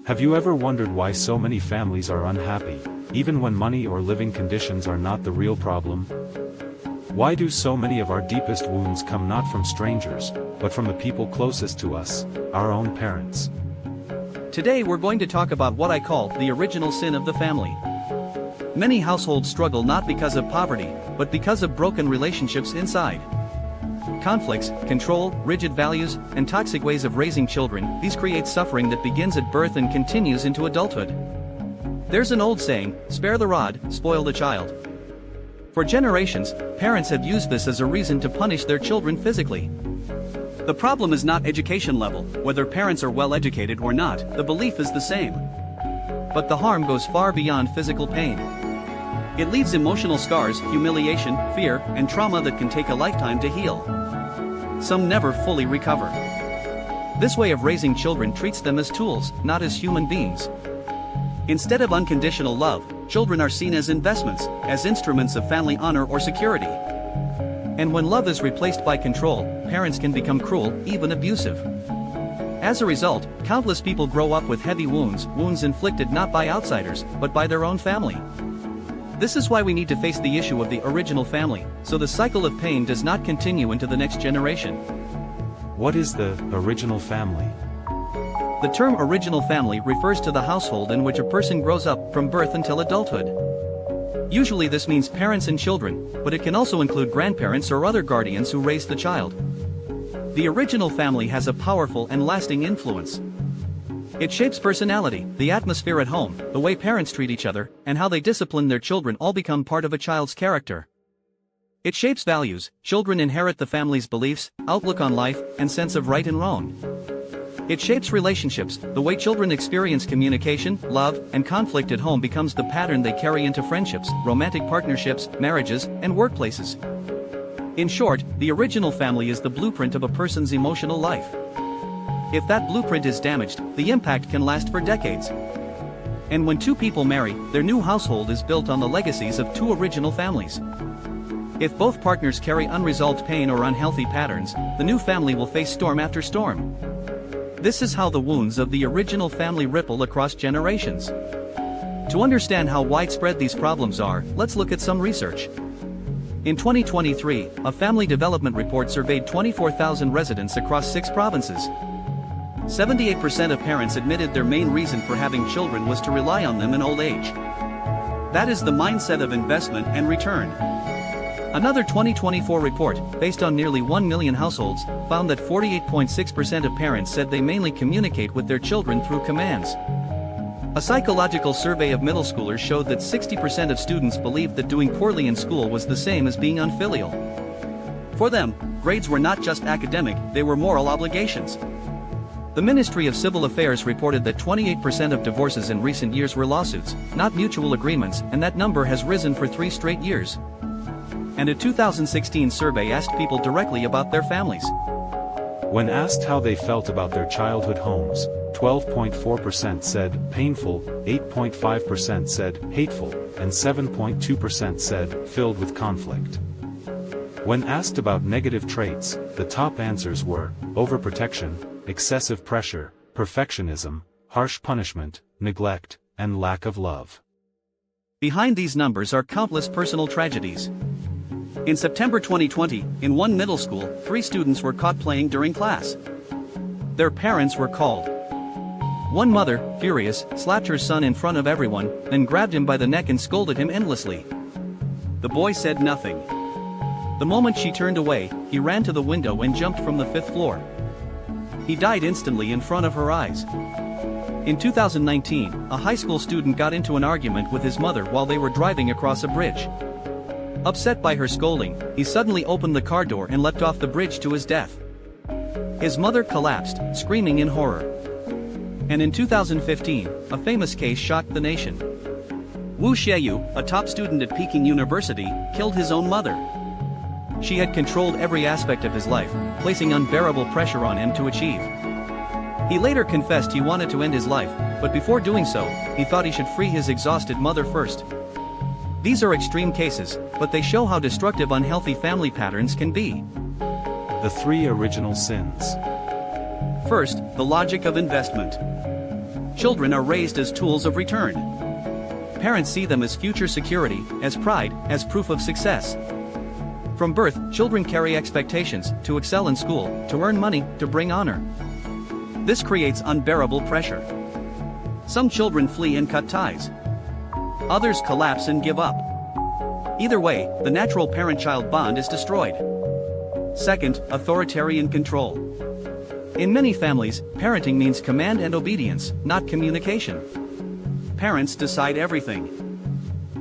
Have you ever wondered why so many families are unhappy, even when money or living conditions are not the real problem? Why do so many of our deepest wounds come not from strangers, but from the people closest to us, our own parents? Today we're going to talk about what I call the original sin of the family. Many households struggle not because of poverty, but because of broken relationships inside. Conflicts, control, rigid values, and toxic ways of raising children, these create suffering that begins at birth and continues into adulthood. There's an old saying, spare the rod, spoil the child. For generations, parents have used this as a reason to punish their children physically. The problem is not education level, whether parents are well educated or not, the belief is the same. But the harm goes far beyond physical pain. It leaves emotional scars, humiliation, fear, and trauma that can take a lifetime to heal. Some never fully recover. This way of raising children treats them as tools, not as human beings. Instead of unconditional love, children are seen as investments, as instruments of family honor or security. And when love is replaced by control, parents can become cruel, even abusive. As a result, countless people grow up with heavy wounds inflicted not by outsiders, but by their own family. This is why we need to face the issue of the original family, so the cycle of pain does not continue into the next generation. What is the original family? The term original family refers to the household in which a person grows up from birth until adulthood. Usually this means parents and children, but it can also include grandparents or other guardians who raise the child. The original family has a powerful and lasting influence. It shapes personality, the atmosphere at home, the way parents treat each other, and how they discipline their children all become part of a child's character. It shapes values, children inherit the family's beliefs, outlook on life, and sense of right and wrong. It shapes relationships, the way children experience communication, love, and conflict at home becomes the pattern they carry into friendships, romantic partnerships, marriages, and workplaces. In short, the original family is the blueprint of a person's emotional life. If that blueprint is damaged, the impact can last for decades. And when two people marry, their new household is built on the legacies of two original families. If both partners carry unresolved pain or unhealthy patterns, the new family will face storm after storm. This is how the wounds of the original family ripple across generations. To understand how widespread these problems are, let's look at some research. In 2023, a family development report surveyed 24,000 residents across 6 provinces. 78% of parents admitted their main reason for having children was to rely on them in old age. That is the mindset of investment and return. Another 2024 report, based on nearly 1 million households, found that 48.6% of parents said they mainly communicate with their children through commands. A psychological survey of middle schoolers showed that 60% of students believed that doing poorly in school was the same as being unfilial. For them, grades were not just academic, they were moral obligations. The Ministry of Civil Affairs reported that 28% of divorces in recent years were lawsuits, not mutual agreements, and that number has risen for 3 straight years. And a 2016 survey asked people directly about their families. When asked how they felt about their childhood homes, 12.4% said painful, 8.5% said hateful, and 7.2% said filled with conflict. When asked about negative traits, the top answers were overprotection, excessive pressure, perfectionism, harsh punishment, neglect, and lack of love. Behind these numbers are countless personal tragedies. In September 2020, in one middle school, 3 students were caught playing during class. Their parents were called. One mother, furious, slapped her son in front of everyone, then grabbed him by the neck and scolded him endlessly. The boy said nothing. The moment she turned away, he ran to the window and jumped from the 5th floor. He died instantly in front of her eyes. In 2019, a high school student got into an argument with his mother while they were driving across a bridge. Upset by her scolding, he suddenly opened the car door and leapt off the bridge to his death. His mother collapsed, screaming in horror. And in 2015, a famous case shocked the nation. Wu Xiaoyu, a top student at Peking University, killed his own mother. She had controlled every aspect of his life, placing unbearable pressure on him to achieve. He later confessed he wanted to end his life, but before doing so, he thought he should free his exhausted mother first. These are extreme cases, but they show how destructive unhealthy family patterns can be. The 3 original sins. First, the logic of investment. Children are raised as tools of return. Parents see them as future security, as pride, as proof of success. From birth, children carry expectations to excel in school, to earn money, to bring honor. This creates unbearable pressure. Some children flee and cut ties. Others collapse and give up. Either way, the natural parent-child bond is destroyed. Second, authoritarian control. In many families, parenting means command and obedience, not communication. Parents decide everything.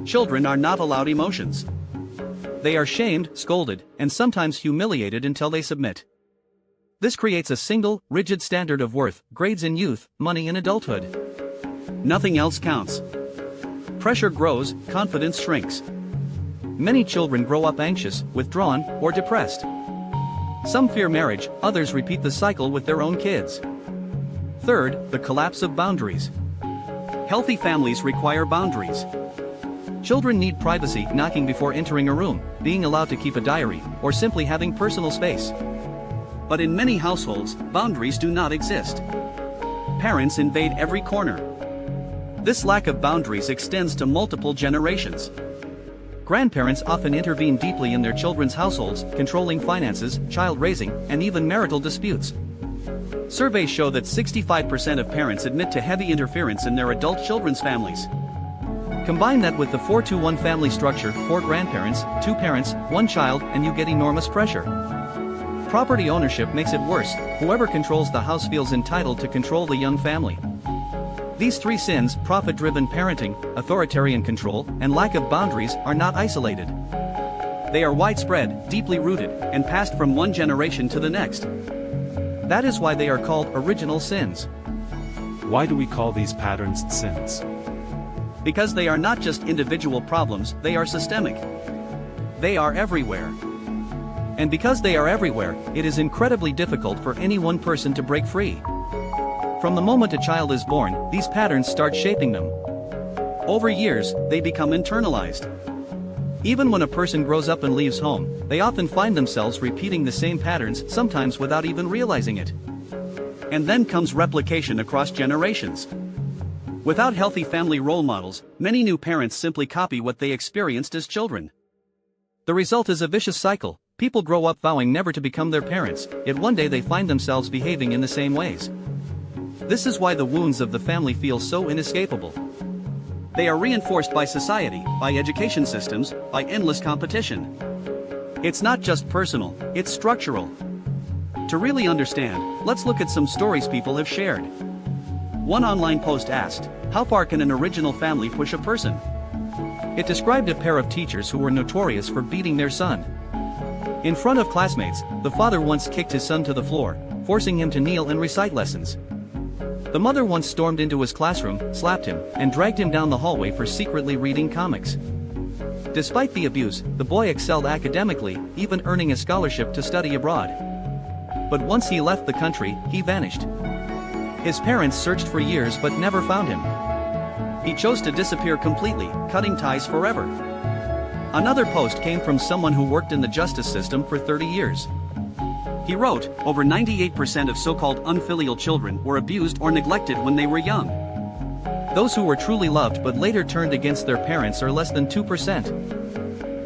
Children are not allowed emotions. They are shamed, scolded, and sometimes humiliated until they submit. This creates a single, rigid standard of worth, grades in youth, money in adulthood. Nothing else counts. Pressure grows, confidence shrinks. Many children grow up anxious, withdrawn, or depressed. Some fear marriage, others repeat the cycle with their own kids. Third, the collapse of boundaries. Healthy families require boundaries. Children need privacy, knocking before entering a room, being allowed to keep a diary, or simply having personal space. But in many households, boundaries do not exist. Parents invade every corner. This lack of boundaries extends to multiple generations. Grandparents often intervene deeply in their children's households, controlling finances, child raising, and even marital disputes. Surveys show that 65% of parents admit to heavy interference in their adult children's families. Combine that with the 4-to-1 family structure, 4 grandparents, 2 parents, 1 child, and you get enormous pressure. Property ownership makes it worse. Whoever controls the house feels entitled to control the young family. These 3 sins, profit-driven parenting, authoritarian control, and lack of boundaries, are not isolated. They are widespread, deeply rooted, and passed from one generation to the next. That is why they are called original sins. Why do we call these patterns sins? Because they are not just individual problems, they are systemic. They are everywhere. And because they are everywhere, it is incredibly difficult for any one person to break free. From the moment a child is born, these patterns start shaping them. Over years, they become internalized. Even when a person grows up and leaves home, they often find themselves repeating the same patterns, sometimes without even realizing it. And then comes replication across generations. Without healthy family role models, many new parents simply copy what they experienced as children. The result is a vicious cycle. People grow up vowing never to become their parents, yet one day they find themselves behaving in the same ways. This is why the wounds of the family feel so inescapable. They are reinforced by society, by education systems, by endless competition. It's not just personal, it's structural. To really understand, let's look at some stories people have shared. One online post asked, "How far can an original family push a person?" It described a pair of teachers who were notorious for beating their son. In front of classmates, the father once kicked his son to the floor, forcing him to kneel and recite lessons. The mother once stormed into his classroom, slapped him, and dragged him down the hallway for secretly reading comics. Despite the abuse, the boy excelled academically, even earning a scholarship to study abroad. But once he left the country, he vanished. His parents searched for years but never found him. He chose to disappear completely, cutting ties forever. Another post came from someone who worked in the justice system for 30 years. He wrote, "Over 98% of so-called unfilial children were abused or neglected when they were young. Those who were truly loved but later turned against their parents are less than 2%.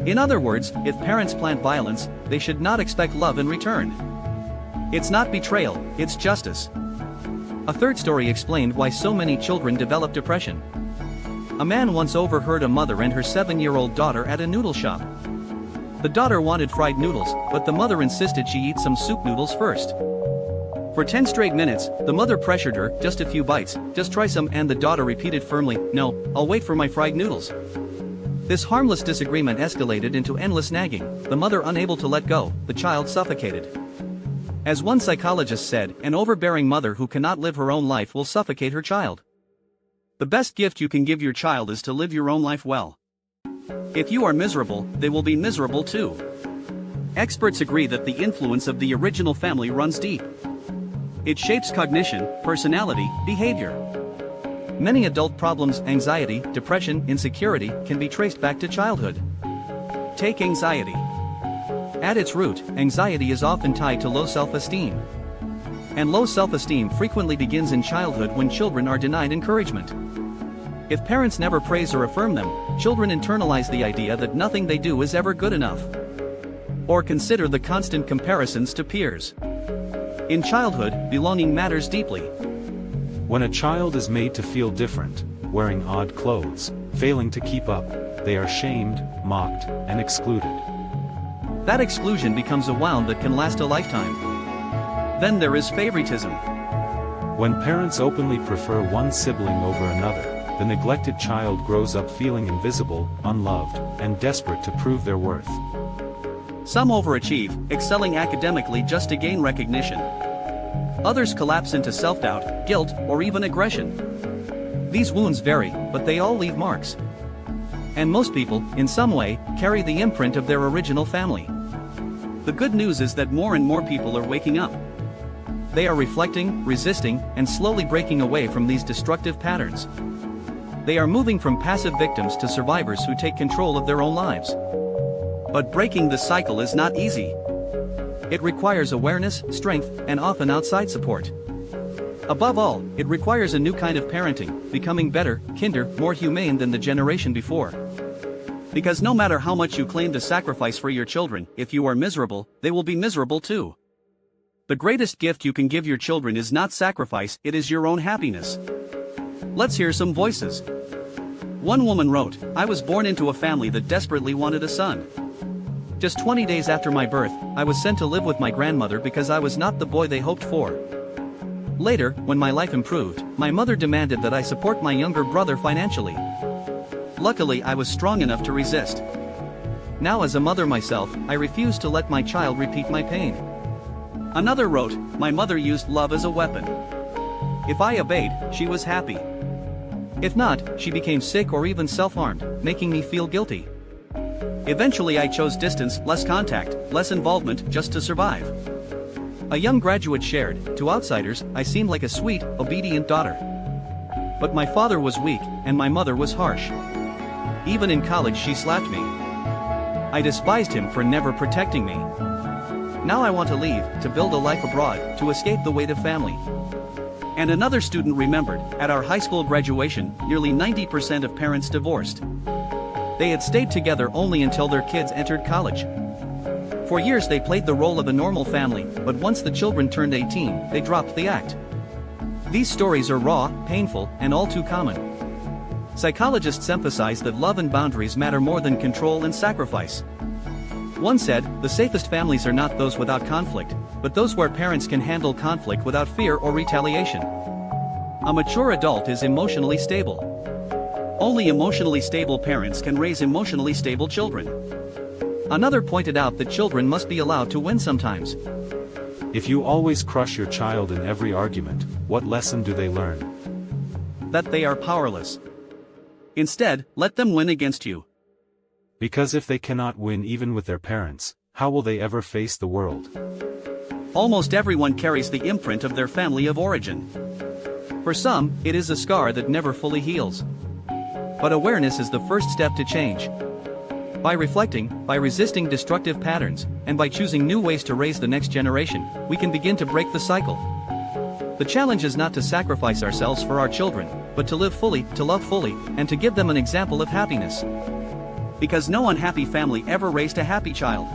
In other words, if parents plant violence, they should not expect love in return. It's not betrayal, it's justice." A third story explained why so many children develop depression. A man once overheard a mother and her 7-year-old daughter at a noodle shop. The daughter wanted fried noodles, but the mother insisted she eat some soup noodles first. For 10 straight minutes, the mother pressured her, "Just a few bites, just try some," and the daughter repeated firmly, "No, I'll wait for my fried noodles." This harmless disagreement escalated into endless nagging, the mother unable to let go, the child suffocated. As one psychologist said, an overbearing mother who cannot live her own life will suffocate her child. The best gift you can give your child is to live your own life well. If you are miserable, they will be miserable too. Experts agree that the influence of the original family runs deep. It shapes cognition, personality, behavior. Many adult problems, anxiety, depression, insecurity, can be traced back to childhood. Take anxiety. At its root, anxiety is often tied to low self-esteem. And low self-esteem frequently begins in childhood when children are denied encouragement. If parents never praise or affirm them, children internalize the idea that nothing they do is ever good enough. Or consider the constant comparisons to peers. In childhood, belonging matters deeply. When a child is made to feel different, wearing odd clothes, failing to keep up, they are shamed, mocked, and excluded. That exclusion becomes a wound that can last a lifetime. Then there is favoritism. When parents openly prefer one sibling over another, the neglected child grows up feeling invisible, unloved, and desperate to prove their worth. Some overachieve, excelling academically just to gain recognition. Others collapse into self-doubt, guilt, or even aggression. These wounds vary, but they all leave marks. And most people, in some way, carry the imprint of their original family. The good news is that more and more people are waking up. They are reflecting, resisting, and slowly breaking away from these destructive patterns. They are moving from passive victims to survivors who take control of their own lives. But breaking the cycle is not easy. It requires awareness, strength, and often outside support. Above all, it requires a new kind of parenting, becoming better, kinder, more humane than the generation before. Because no matter how much you claim to sacrifice for your children, if you are miserable, they will be miserable too. The greatest gift you can give your children is not sacrifice, it is your own happiness. Let's hear some voices. One woman wrote, "I was born into a family that desperately wanted a son. Just 20 days after my birth, I was sent to live with my grandmother because I was not the boy they hoped for. Later, when my life improved, my mother demanded that I support my younger brother financially. Luckily, I was strong enough to resist. Now as a mother myself, I refuse to let my child repeat my pain." Another wrote, "My mother used love as a weapon. If I obeyed, she was happy. If not, she became sick or even self-harmed, making me feel guilty. Eventually I chose distance, less contact, less involvement, just to survive." A young graduate shared, "To outsiders, I seemed like a sweet, obedient daughter. But my father was weak, and my mother was harsh. Even in college she slapped me. I despised him for never protecting me. Now I want to leave, to build a life abroad, to escape the weight of family." And another student remembered, "At our high school graduation, nearly 90% of parents divorced. They had stayed together only until their kids entered college. For years they played the role of a normal family, but once the children turned 18, they dropped the act." These stories are raw, painful, and all too common. Psychologists emphasize that love and boundaries matter more than control and sacrifice. One said, "The safest families are not those without conflict, but those where parents can handle conflict without fear or retaliation." A mature adult is emotionally stable. Only emotionally stable parents can raise emotionally stable children. Another pointed out that children must be allowed to win sometimes. If you always crush your child in every argument, what lesson do they learn? That they are powerless. Instead, let them win against you. Because if they cannot win even with their parents, how will they ever face the world? Almost everyone carries the imprint of their family of origin. For some, it is a scar that never fully heals. But awareness is the first step to change. By reflecting, by resisting destructive patterns, and by choosing new ways to raise the next generation, we can begin to break the cycle. The challenge is not to sacrifice ourselves for our children, but to live fully, to love fully, and to give them an example of happiness. Because no unhappy family ever raised a happy child.